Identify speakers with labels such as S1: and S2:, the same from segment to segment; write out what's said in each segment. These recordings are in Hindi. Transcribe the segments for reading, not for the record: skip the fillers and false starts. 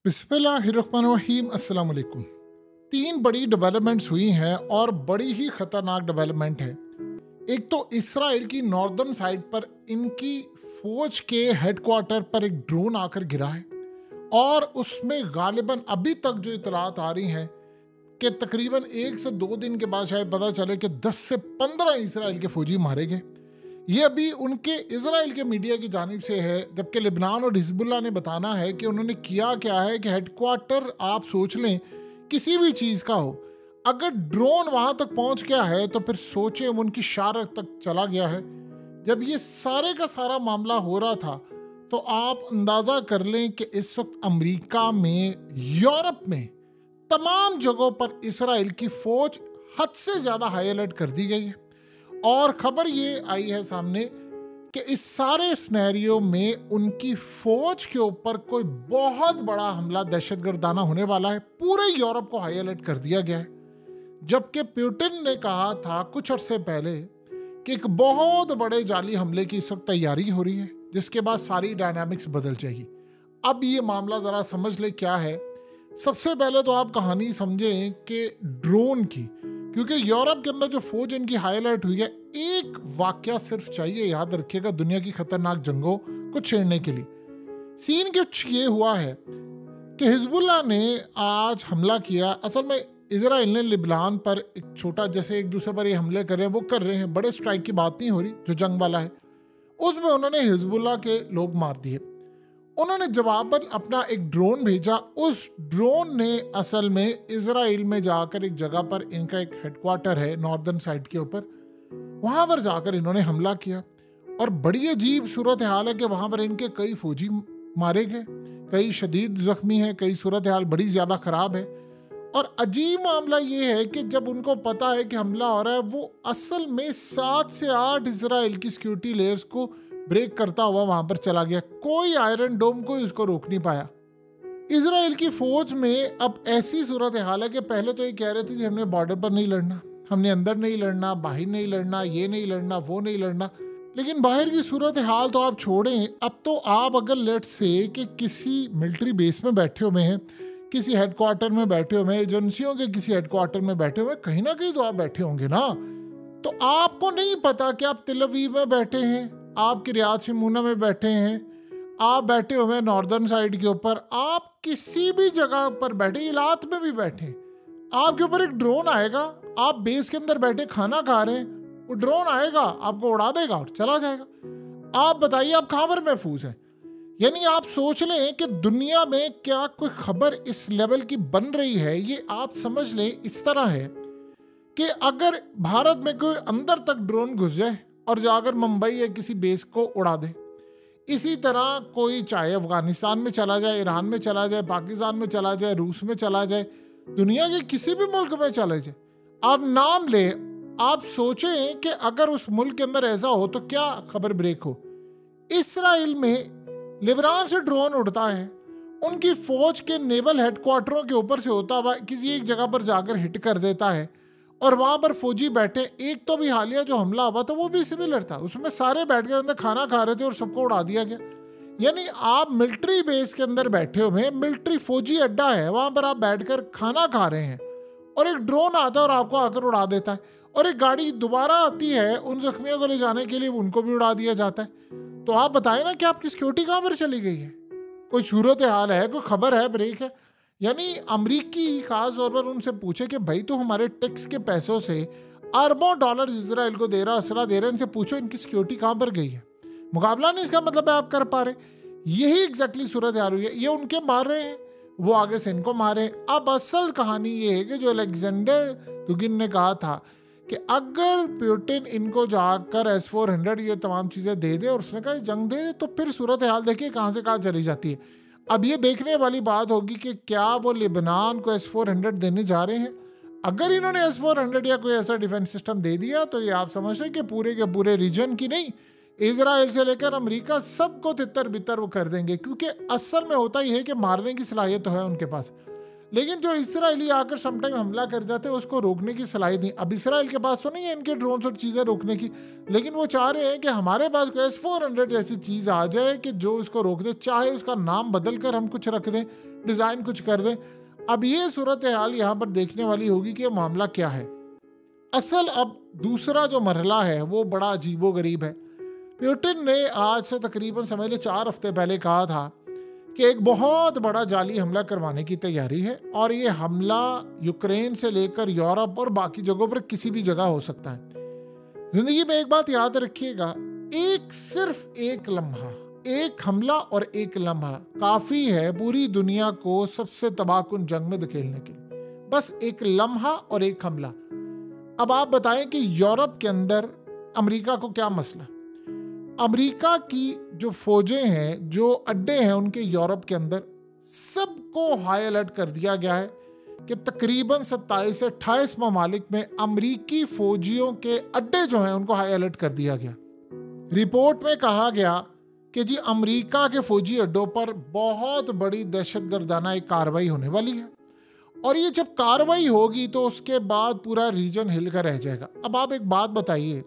S1: बिस्मिल्लाहिर्रहमानिर्रहीम अस्सलाम वालेकुम। तीन बड़ी डेवलपमेंट्स हुई हैं और बड़ी ही खतरनाक डेवलपमेंट है। एक तो इसराइल की नॉर्दर्न साइड पर इनकी फौज के हेडक्वार्टर पर एक ड्रोन आकर गिरा है और उसमें गालिबन अभी तक जो इतलात आ रही हैं कि तकरीबन 1 से 2 दिन के बाद शायद पता चले कि 10 से 15 इसराइल के फौजी मारे गए। ये अभी उनके इजराइल के मीडिया की जानिब से है, जबकि लेबनान और हिजबुल्लाह ने बताना है कि उन्होंने किया क्या है कि हेडक्वार्टर आप सोच लें किसी भी चीज़ का हो, अगर ड्रोन वहां तक पहुंच गया है तो फिर सोचें वो उनकी शारक तक चला गया है। जब ये सारे का सारा मामला हो रहा था तो आप अंदाज़ा कर लें कि इस वक्त अमेरिका में, यूरोप में, तमाम जगहों पर इसराइल की फौज हद से ज़्यादा हाई अलर्ट कर दी गई है। और खबर ये आई है सामने कि इस सारे स्नैरियो में उनकी फौज के ऊपर कोई बहुत बड़ा हमला दहशतगर्दाना होने वाला है। पूरे यूरोप को हाई अलर्ट कर दिया गया है, जबकि पुतिन ने कहा था कुछ अरसे पहले कि एक बहुत बड़े जाली हमले की इस वक्त तैयारी हो रही है, जिसके बाद सारी डायनामिक्स बदल जाएगी। अब ये मामला ज़रा समझ ले क्या है। सबसे पहले तो आप कहानी समझें कि ड्रोन की, क्योंकि यूरोप के अंदर जो फौज इनकी हाई अलर्ट हुई है, एक वाकया सिर्फ चाहिए, याद रखिएगा, दुनिया की खतरनाक जंगों को छेड़ने के लिए। सीन कुछ ये हुआ है कि हिजबुल्लाह ने आज हमला किया। असल में इजराइल ने लिबनान पर एक छोटा, जैसे एक दूसरे पर ये हमले कर रहे हैं वो कर रहे हैं, बड़े स्ट्राइक की बात नहीं हो रही, जो जंग वाला है उसमें उन्होंने हिजबुल्लाह के लोग मार दिए। उन्होंने जवाबन अपना एक ड्रोन भेजा। उस ड्रोन ने असल में इजराइल में जाकर एक जगह पर, इनका एक हेडक्वार्टर है नॉर्दर्न साइड के ऊपर, वहां पर जाकर इन्होंने हमला किया। और बड़ी अजीब सूरत हाल है कि वहां पर इनके कई फौजी मारे गए, कई शदीद जख्मी हैं, कई सूरत हाल बड़ी ज़्यादा ख़राब है। और अजीब मामला ये है कि जब उनको पता है कि हमला हो रहा है, वो असल में 7 से 8 इजराइल की सिक्योरिटी लेयर्स को ब्रेक करता हुआ वहां पर चला गया। कोई आयरन डोम कोई उसको रोक नहीं पाया। इजराइल की फौज में अब ऐसी सूरत हाल है कि पहले तो ये कह रहे थे कि हमने बॉर्डर पर नहीं लड़ना, हमने अंदर नहीं लड़ना, बाहर नहीं लड़ना, ये नहीं लड़ना, वो नहीं लड़ना। लेकिन बाहर की सूरत हाल तो आप छोड़ें, अब तो आप अगर लेट से कि किसी मिलिट्री बेस में बैठे हुए हैं, किसी हेडक्वार्टर में बैठे हुए हैं, एजेंसियों के किसी हेडक्वार्टर में बैठे हुए हैं, कहीं ना कहीं तो आप बैठे होंगे ना। तो आपको नहीं पता कि आप तिल अवीव में बैठे हैं, आप रियाद शिमोना में बैठे हैं, आप बैठे हुए हैं नॉर्दर्न साइड के ऊपर, आप किसी भी जगह पर बैठे, इलात में भी बैठे, आपके ऊपर एक ड्रोन आएगा। आप बेस के अंदर बैठे खाना खा रहे हैं, वो ड्रोन आएगा, आपको उड़ा देगा और चला जाएगा। आप बताइए आप कहाँ पर महफूज हैं? यानी आप सोच लें कि दुनिया में क्या कोई खबर इस लेवल की बन रही है। ये आप समझ लें इस तरह है कि अगर भारत में कोई अंदर तक ड्रोन घुस जाए और जाकर मुंबई या किसी बेस को उड़ा दे, इसी तरह कोई चाहे अफगानिस्तान में चला जाए, ईरान में चला जाए, पाकिस्तान में चला जाए, रूस में चला जाए, दुनिया के किसी भी मुल्क में चले जाए, आप नाम ले, आप सोचें कि अगर उस मुल्क के अंदर ऐसा हो तो क्या खबर ब्रेक हो। इसराइल में लेबनान से ड्रोन उड़ता है, उनकी फौज के नेवल हेडक्वार्टरों के ऊपर से होता हुआ किसी एक जगह पर जाकर हिट कर देता है और वहां पर फौजी बैठे। एक तो भी हालिया जो हमला हुआ था वो भी सिमिलर था, उसमें सारे बैठ के अंदर खाना खा रहे थे और सबको उड़ा दिया गया। यानी आप मिलिट्री बेस के अंदर बैठे हुए हैं, मिलिट्री फौजी अड्डा है, वहां पर आप बैठकर खाना खा रहे हैं और एक ड्रोन आता है और आपको आकर उड़ा देता है। और एक गाड़ी दोबारा आती है उन जख्मियों को ले जाने के लिए, उनको भी उड़ा दिया जाता है। तो आप बताएं ना कि आपकी सिक्योरिटी कहाँ पर चली गई है? कोई सूरत हाल है, कोई खबर है, ब्रेक है? यानी अमरीकी खास तौर पर उनसे पूछे कि भाई तो हमारे टैक्स के पैसों से अरबों डॉलर इसराइल को दे रहा, असला दे रहा, इनसे पूछो इनकी सिक्योरिटी कहाँ पर गई है। मुकाबला नहीं इसका मतलब है आप कर पा रहे। यही एग्जैक्टली सूरत हाल हुई है। ये उनके मार रहे हैं, वो आगे से इनको मारे। अब असल कहानी ये है कि जो अलेक्जेंडर दुगिन ने कहा था कि अगर पुतिन इनको जाकर S-400 ये तमाम चीज़ें दे दे और उसने कहा जंग दे दे, तो फिर सूरत हाल देखिए कहाँ से कहाँ चली जाती है। अब ये देखने वाली बात होगी कि क्या वो लेबनान को S-400 देने जा रहे हैं। अगर इन्होंने S-400 या कोई ऐसा डिफेंस सिस्टम दे दिया तो ये आप समझ रहे हैं कि पूरे के पूरे रीजन की नहीं, इजराइल से लेकर अमेरिका सबको तितर बितर वो कर देंगे। क्योंकि असल में होता ही है कि मारने की सलाहियत तो है उनके पास, लेकिन जो इसराइली आकर समटाइम हमला कर जाते हैं उसको रोकने की सलाहियत नहीं। अब इसराइल के पास तो नहीं है इनके ड्रोन्स और चीज़ें रोकने की, लेकिन वो चाह रहे हैं कि हमारे पास S-400 जैसी चीज़ आ जाए कि जो इसको रोक दे, चाहे उसका नाम बदल कर हम कुछ रख दें, डिज़ाइन कुछ कर दें। अब ये सूरत हाल यहाँ पर देखने वाली होगी कि ये मामला क्या है। असल अब दूसरा जो मरहला है वो बड़ा अजीबोगरीब है। पुतिन ने आज से तकरीबन समझ ले 4 हफ्ते पहले कहा था कि एक बहुत बड़ा जाली हमला करवाने की तैयारी है और ये हमला यूक्रेन से लेकर यूरोप और बाकी जगहों पर किसी भी जगह हो सकता है। जिंदगी में एक बात याद रखिएगा, सिर्फ एक लम्हा, एक हमला और एक लम्हा काफी है पूरी दुनिया को सबसे तबाहकुन जंग में धकेलने के लिए। बस एक लम्हा और एक हमला। अब आप बताएं कि यूरोप के अंदर अमेरिका को क्या मसला। अमेरिका की जो फौजें हैं, जो अड्डे हैं उनके यूरोप के अंदर, सबको हाई अलर्ट कर दिया गया है कि तकरीबन 27 से 28 ममालिक में अमेरिकी फौजियों के अड्डे जो हैं उनको हाई अलर्ट कर दिया गया। रिपोर्ट में कहा गया कि जी अमेरिका के फौजी अड्डों पर बहुत बड़ी दहशतगर्दाना एक कार्रवाई होने वाली है और ये जब कार्रवाई होगी तो उसके बाद पूरा रीजन हिलकर रह जाएगा। अब आप एक बात बताइए,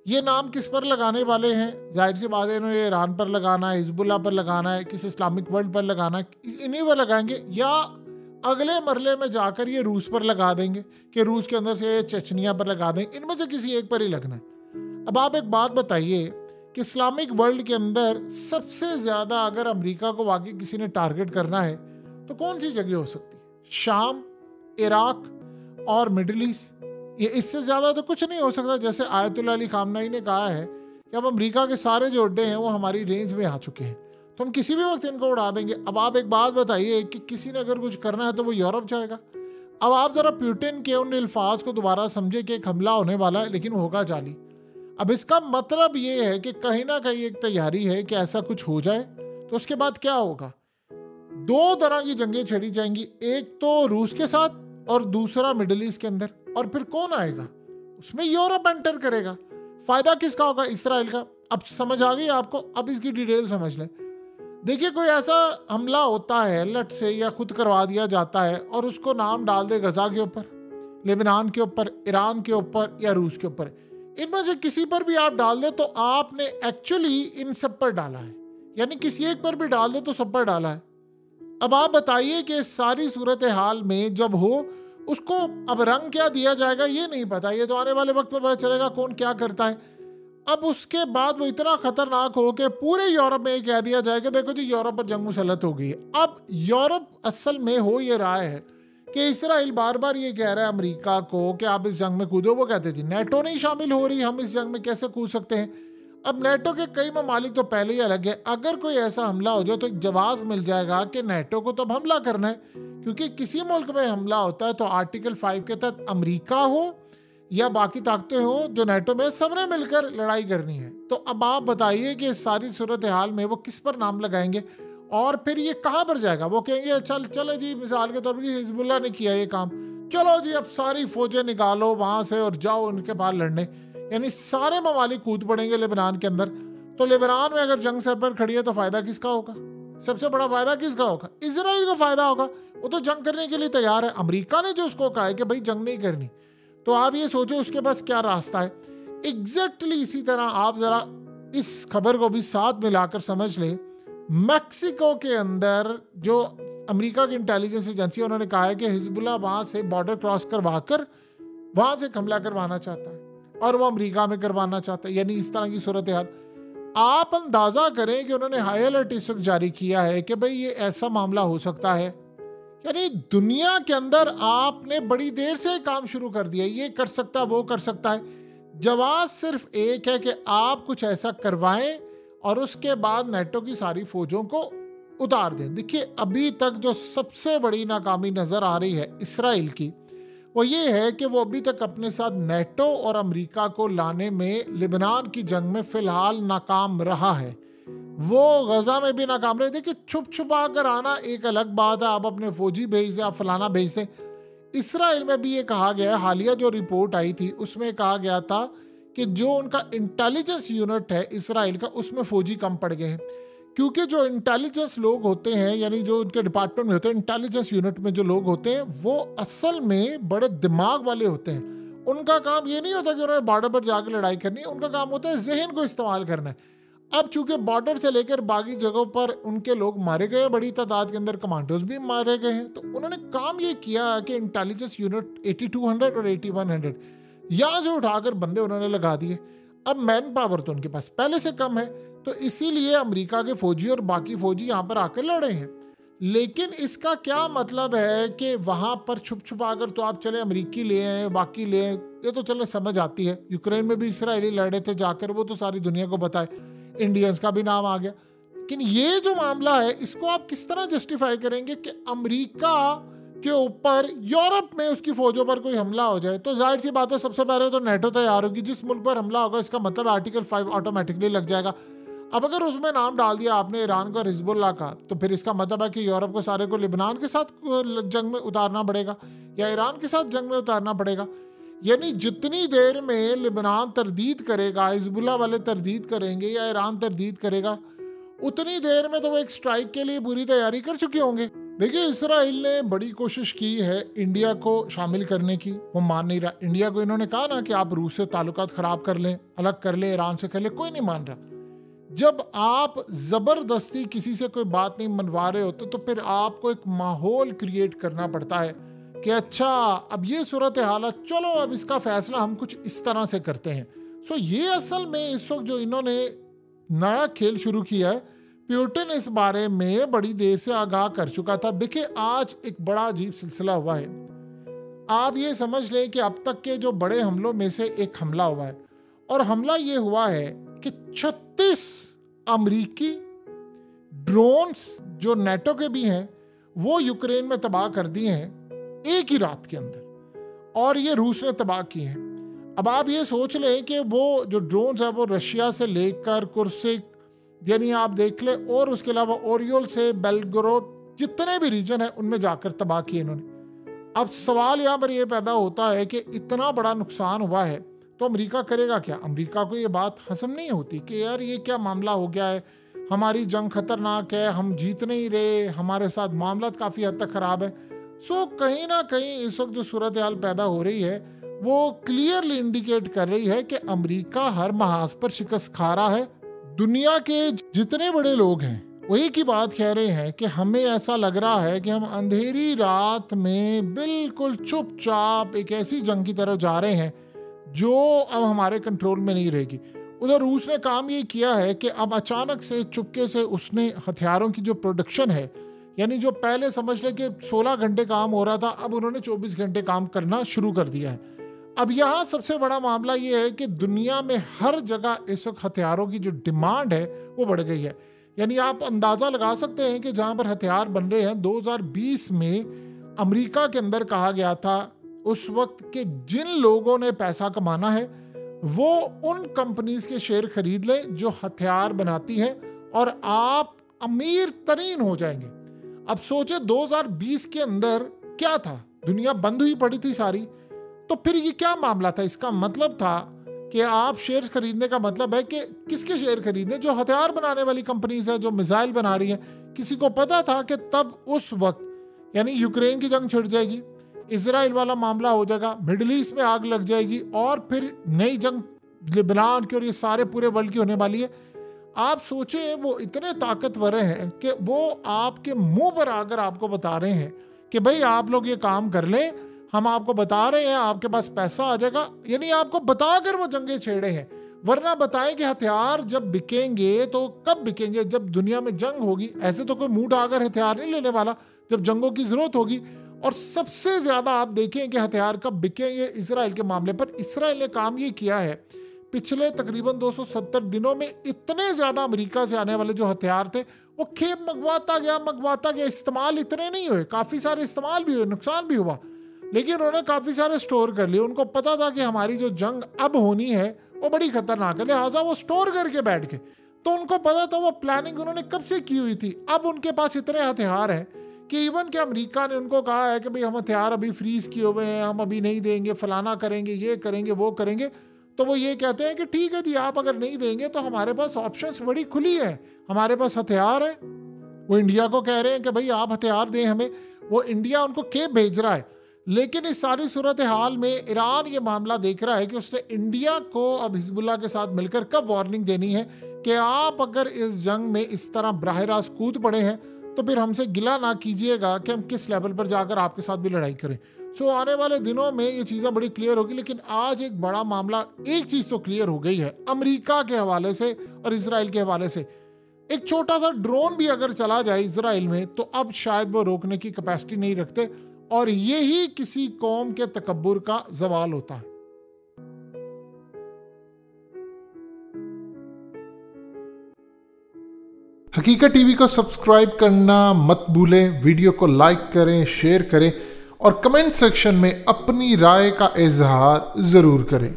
S1: ये नाम किस पर लगाने वाले हैं? जाहिर सी बात है इन्होंने ईरान पर लगाना है, हिजबुल्लाह पर लगाना है, किसी इस्लामिक वर्ल्ड पर लगाना है, इन्हीं पर लगाएंगे, या अगले मरले में जाकर ये रूस पर लगा देंगे कि रूस के अंदर से चेचनिया पर लगा देंगे। इनमें से किसी एक पर ही लगना है। अब आप एक बात बताइए कि इस्लामिक वर्ल्ड के अंदर सबसे ज़्यादा अगर अमेरिका को वाकई किसी ने टारगेट करना है तो कौन सी जगह हो सकती है? शाम, इराक और मिडिल ईस्ट। ये इससे ज़्यादा तो कुछ नहीं हो सकता। जैसे आयतुल्लाह अली खामनेई ने कहा है कि अब अमेरिका के सारे जो अड्डे हैं वो हमारी रेंज में आ चुके हैं, तो हम किसी भी वक्त इनको उड़ा देंगे। अब आप एक बात बताइए कि किसी ने अगर कुछ करना है तो वो यूरोप जाएगा। अब आप ज़रा पुतिन के उन अल्फाज को दोबारा समझे कि एक हमला होने वाला है लेकिन होगा जाली। अब इसका मतलब ये है कि कहीं ना कहीं एक तैयारी है कि ऐसा कुछ हो जाए तो उसके बाद क्या होगा? 2 तरह की जंगें छेड़ी जाएंगी, एक तो रूस के साथ और दूसरा मिडिल ईस्ट के अंदर। और फिर कौन आएगा? उसमें यूरोप एंटर करेगा। फायदा किसका होगा? इसराइल का। अब समझ आ गई आपको? अब इसकी डिटेल समझ लें। देखिए, कोई ऐसा हमला होता है लट से या खुद करवा दिया जाता है और उसको नाम डाल दे गजा के ऊपर, लेबनान के ऊपर, ईरान के ऊपर या रूस के ऊपर, इनमें से किसी पर भी आप डाल दे तो आपने एक्चुअली इन सब पर डाला है, यानी किसी एक पर भी डाल दे तो सब पर डाला है। अब आप बताइए कि सारी सूरत हाल में जब हो उसको अब रंग क्या दिया जाएगा ये नहीं पता। ये तो आने वाले वक्त में पता चलेगा कौन क्या करता है। अब उसके बाद वो इतना खतरनाक हो कि पूरे यूरोप में कह दिया जाएगा देखो जी यूरोप पर जंग मुसल्लत हो गई है। अब यूरोप असल में हो ये रहा है कि इसराइल बार बार ये कह रहा है अमेरिका को कि आप इस जंग में कूदो। वो कहते थे नेटो नहीं शामिल हो रही, हम इस जंग में कैसे कूद सकते हैं? अब नेटो के कई ममालिक तो पहले ही अलग है। अगर कोई ऐसा हमला हो जाए तो एक जवाब मिल जाएगा कि नेटो को तो अब हमला करना है, क्योंकि किसी मुल्क में हमला होता है तो आर्टिकल 5 के तहत अमेरिका हो या बाकी ताकतें हो जो नेटो में, सबने मिलकर लड़ाई करनी है। तो अब आप बताइए कि सारी सूरत हाल में वो किस पर नाम लगाएंगे और फिर ये कहाँ पर जाएगा? वो कहेंगे चलो जी, मिसाल के तौर पर हिजबुल्लाह ने किया ये काम, चलो जी अब सारी फौजें निकालो वहाँ से और जाओ उनके पास लड़ने, यानी सारे ममालिक कूद पड़ेंगे लेबनान के अंदर। तो लेबनान में अगर जंग सर पर खड़ी है तो फायदा किसका होगा? सबसे बड़ा फायदा किसका होगा? इजराइल का फायदा होगा। वो तो जंग करने के लिए तैयार है। अमेरिका ने जो उसको कहा है कि भाई जंग नहीं करनी, तो आप ये सोचो उसके पास क्या रास्ता है। एग्जैक्टली इसी तरह आप जरा इस खबर को भी साथ मिलाकर समझ ले। मैक्सिको के अंदर जो अमेरिका की इंटेलिजेंस एजेंसी, उन्होंने कहा है कि हिजबुल्लाह वहां से बॉर्डर क्रॉस करवा कर वहां से हमला करवाना चाहता है और वो अमेरिका में करवाना चाहता है, यानी इस तरह की सूरत हाल। आप अंदाजा करें कि उन्होंने हाई अलर्ट इस वक्त जारी किया है कि भाई ये ऐसा मामला हो सकता है। यानी दुनिया के अंदर आपने बड़ी देर से काम शुरू कर दिया, ये कर सकता है वो कर सकता है। जवाब सिर्फ एक है कि आप कुछ ऐसा करवाएं और उसके बाद नेटो की सारी फौजों को उतार दें। देखिए, अभी तक जो सबसे बड़ी नाकामी नजर आ रही है इसराइल की, वो ये है कि वो अभी तक अपने साथ नेटो और अमेरिका को लाने में लेबनान की जंग में फिलहाल नाकाम रहा है। वो गजा में भी नाकाम रहे। देखिए, छुप छुपा कर आना एक अलग बात है, आप अपने फौजी भेज दें, आप फलाना भेज दें। इसराइल में भी ये कहा गया है, हालिया जो रिपोर्ट आई थी उसमें कहा गया था कि जो उनका इंटेलिजेंस यूनिट है इसराइल का, उसमें फौजी कम पड़ गए हैं, क्योंकि जो इंटेलिजेंस लोग होते हैं, यानी जो उनके डिपार्टमेंट में होते हैं, इंटेलिजेंस यूनिट में जो लोग होते हैं, वो असल में बड़े दिमाग वाले होते हैं। उनका काम ये नहीं होता कि उन्होंने बॉर्डर पर जाकर लड़ाई करनी है, उनका काम होता है जहन को इस्तेमाल करना है। अब चूंकि बॉर्डर से लेकर बाकी जगहों पर उनके लोग मारे गए, बड़ी तादाद के अंदर कमांडोज भी मारे गए हैं, तो उन्होंने काम ये किया कि इंटेलिजेंस यूनिट 8200 और 8100 यहाँ से उठाकर बंदे उन्होंने लगा दिए। अब मैन पावर तो उनके पास पहले से कम है, तो इसीलिए अमेरिका के फौजी और बाकी फौजी यहाँ पर आकर लड़े हैं। लेकिन इसका क्या मतलब है कि वहाँ पर छुप छुपा कर तो आप चले अमेरिकी ले आए, बाकी ले आए, ये तो चले समझ आती है। यूक्रेन में भी इसराइली लड़े थे जाकर, वो तो सारी दुनिया को बताए, इंडियंस का भी नाम आ गया। लेकिन ये जो मामला है इसको आप किस तरह जस्टिफाई करेंगे कि अमेरिका के ऊपर यूरोप में उसकी फौजों पर कोई हमला हो जाए? तो जाहिर सी बात है सबसे पहले तो नेटो तैयार होगी, जिस मुल्क पर हमला होगा इसका मतलब आर्टिकल 5 ऑटोमेटिकली लग जाएगा। अब अगर उसमें नाम डाल दिया आपने ईरान का और हिजबुल्लाह का, तो फिर इसका मतलब है कि यूरोप को सारे को लिबनान के साथ जंग में उतारना पड़ेगा या ईरान के साथ जंग में उतारना पड़ेगा। यानी जितनी देर में लिबनान तरदीद करेगा, हिजबुल्लाह वाले तरदीद करेंगे या ईरान तरदीद करेगा, उतनी देर में तो वो एक स्ट्राइक के लिए पूरी तैयारी कर चुके होंगे। देखिए, इसराइल ने बड़ी कोशिश की है इंडिया को शामिल करने की, वो मान नहीं रहा। इंडिया को इन्होंने कहा ना कि आप रूस से ताल्लुकात खराब कर लें, अलग कर लें, ईरान से कर लें, कोई नहीं मान रहा। जब आप जबरदस्ती किसी से कोई बात नहीं मनवा रहे होते तो फिर आपको एक माहौल क्रिएट करना पड़ता है कि अच्छा अब ये सूरत हाल है, चलो अब इसका फैसला हम कुछ इस तरह से करते हैं। सो ये असल में इस वक्त जो इन्होंने नया खेल शुरू किया है, प्यूटिन इस बारे में बड़ी देर से आगाह कर चुका था। देखिए, आज एक बड़ा अजीब सिलसिला हुआ है। आप ये समझ लें कि अब तक के जो बड़े हमलों में से एक हमला हुआ है, और हमला ये हुआ है कि 36 अमेरिकी ड्रोन्स जो नेटो के भी हैं वो यूक्रेन में तबाह कर दिए हैं एक ही रात के अंदर, और ये रूस ने तबाह किए हैं। अब आप ये सोच लें कि वो जो ड्रोन्स है वो रशिया से लेकर कुर्सिक, यानी आप देख लें, और उसके अलावा ओरियोल से बेलगोरोड, जितने भी रीजन है उनमें जाकर तबाह किए इन्होंने। अब सवाल यहाँ पर यह पैदा होता है कि इतना बड़ा नुकसान हुआ है तो अमेरिका करेगा क्या? अमेरिका को ये बात हजम नहीं होती कि यार ये क्या मामला हो गया है, हमारी जंग खतरनाक है, हम जीत नहीं रहे, हमारे साथ मामला काफ़ी हद तक ख़राब है। सो कहीं ना कहीं इस वक्त जो सूरत हाल पैदा हो रही है वो क्लियरली इंडिकेट कर रही है कि अमेरिका हर महाज पर शिकस्त खा रहा है। दुनिया के जितने बड़े लोग हैं वही की बात कह रहे हैं कि हमें ऐसा लग रहा है कि हम अंधेरी रात में बिल्कुल चुपचाप एक ऐसी जंग की तरफ जा रहे हैं जो अब हमारे कंट्रोल में नहीं रहेगी। उधर रूस ने काम ये किया है कि अब अचानक से चुपके से उसने हथियारों की जो प्रोडक्शन है, यानी जो पहले समझ ले कि 16 घंटे काम हो रहा था, अब उन्होंने 24 घंटे काम करना शुरू कर दिया है। अब यहाँ सबसे बड़ा मामला ये है कि दुनिया में हर जगह इस वक्त हथियारों की जो डिमांड है वो बढ़ गई है। यानी आप अंदाज़ा लगा सकते हैं कि जहाँ पर हथियार बन रहे हैं, 2020 में अमेरिका के अंदर कहा गया था उस वक्त के जिन लोगों ने पैसा कमाना है वो उन कंपनीज के शेयर खरीद लें जो हथियार बनाती हैं और आप अमीर तरीन हो जाएंगे। अब सोचे 2020 के अंदर क्या था, दुनिया बंद हुई पड़ी थी सारी, तो फिर ये क्या मामला था? इसका मतलब था कि आप शेयर खरीदने का मतलब है कि किसके शेयर खरीदने? जो हथियार बनाने वाली कंपनीज है, जो मिसाइल बना रही है। किसी को पता था कि तब उस वक्त यानी यूक्रेन की जंग छिड़ जाएगी, इजराइल वाला मामला हो जाएगा, मिडिल ईस्ट में आग लग जाएगी और फिर नई जंग लिबनान की और ये सारे पूरे वर्ल्ड की होने वाली है। आप सोचें वो इतने ताकतवर हैं कि वो आपके मुंह पर आकर आपको बता रहे हैं कि भाई आप लोग ये काम कर लें, हम आपको बता रहे हैं आपके पास पैसा आ जाएगा। यानी आपको बताकर वो जंगें छेड़े हैं। वरना बताएं कि हथियार जब बिकेंगे तो कब बिकेंगे? जब दुनिया में जंग होगी। ऐसे तो कोई मुंह उठाकर हथियार नहीं लेने वाला जब जंगों की जरूरत होगी। और सबसे ज्यादा आप देखें कि हथियार कब बिकेंगे इजराइल के मामले पर। इजराइल ने काम ये किया है पिछले तकरीबन 270 दिनों में इतने ज्यादा अमेरिका से आने वाले जो हथियार थे वो खेप मंगवाता गया। इस्तेमाल इतने नहीं हुए, काफी सारे इस्तेमाल भी हुए, नुकसान भी हुआ, लेकिन उन्होंने काफी सारे स्टोर कर लिए। उनको पता था कि हमारी जो जंग अब होनी है वो बड़ी खतरनाक है, लिहाजा वो स्टोर करके बैठ गए। तो उनको पता था, वो प्लानिंग उन्होंने कब से की हुई थी। अब उनके पास इतने हथियार हैं कि इवन कि अमेरिका ने उनको कहा है कि भाई हम हथियार अभी फ्रीज किए हुए हैं, हम अभी नहीं देंगे, फलाना करेंगे, ये करेंगे, वो करेंगे। तो वो ये कहते हैं कि ठीक है जी, आप अगर नहीं देंगे तो हमारे पास ऑप्शंस बड़ी खुली है, हमारे पास हथियार है। वो इंडिया को कह रहे हैं कि भाई आप हथियार दें हमें। वो इंडिया उनको केप भेज रहा है, लेकिन इस सारी सूरत हाल में ईरान ये मामला देख रहा है कि उसने इंडिया को अब हिजबुल्लाह के साथ मिलकर कब वार्निंग देनी है कि आप अगर इस जंग में इस तरह बराह रास्त कूद पड़े हैं तो फिर हमसे गिला ना कीजिएगा कि हम किस लेवल पर जाकर आपके साथ भी लड़ाई करें। सो आने वाले दिनों में ये चीज़ें बड़ी क्लियर होगी। लेकिन आज एक बड़ा मामला, एक चीज़ तो क्लियर हो गई है अमेरिका के हवाले से और इसराइल के हवाले से। एक छोटा सा ड्रोन भी अगर चला जाए इसराइल में तो अब शायद वो रोकने की कैपेसिटी नहीं रखते, और यही किसी कौम के तकब्बुर का जवाल होता है। हकीकत टीवी को सब्सक्राइब करना मत भूलें, वीडियो को लाइक करें, शेयर करें और कमेंट सेक्शन में अपनी राय का इजहार जरूर करें।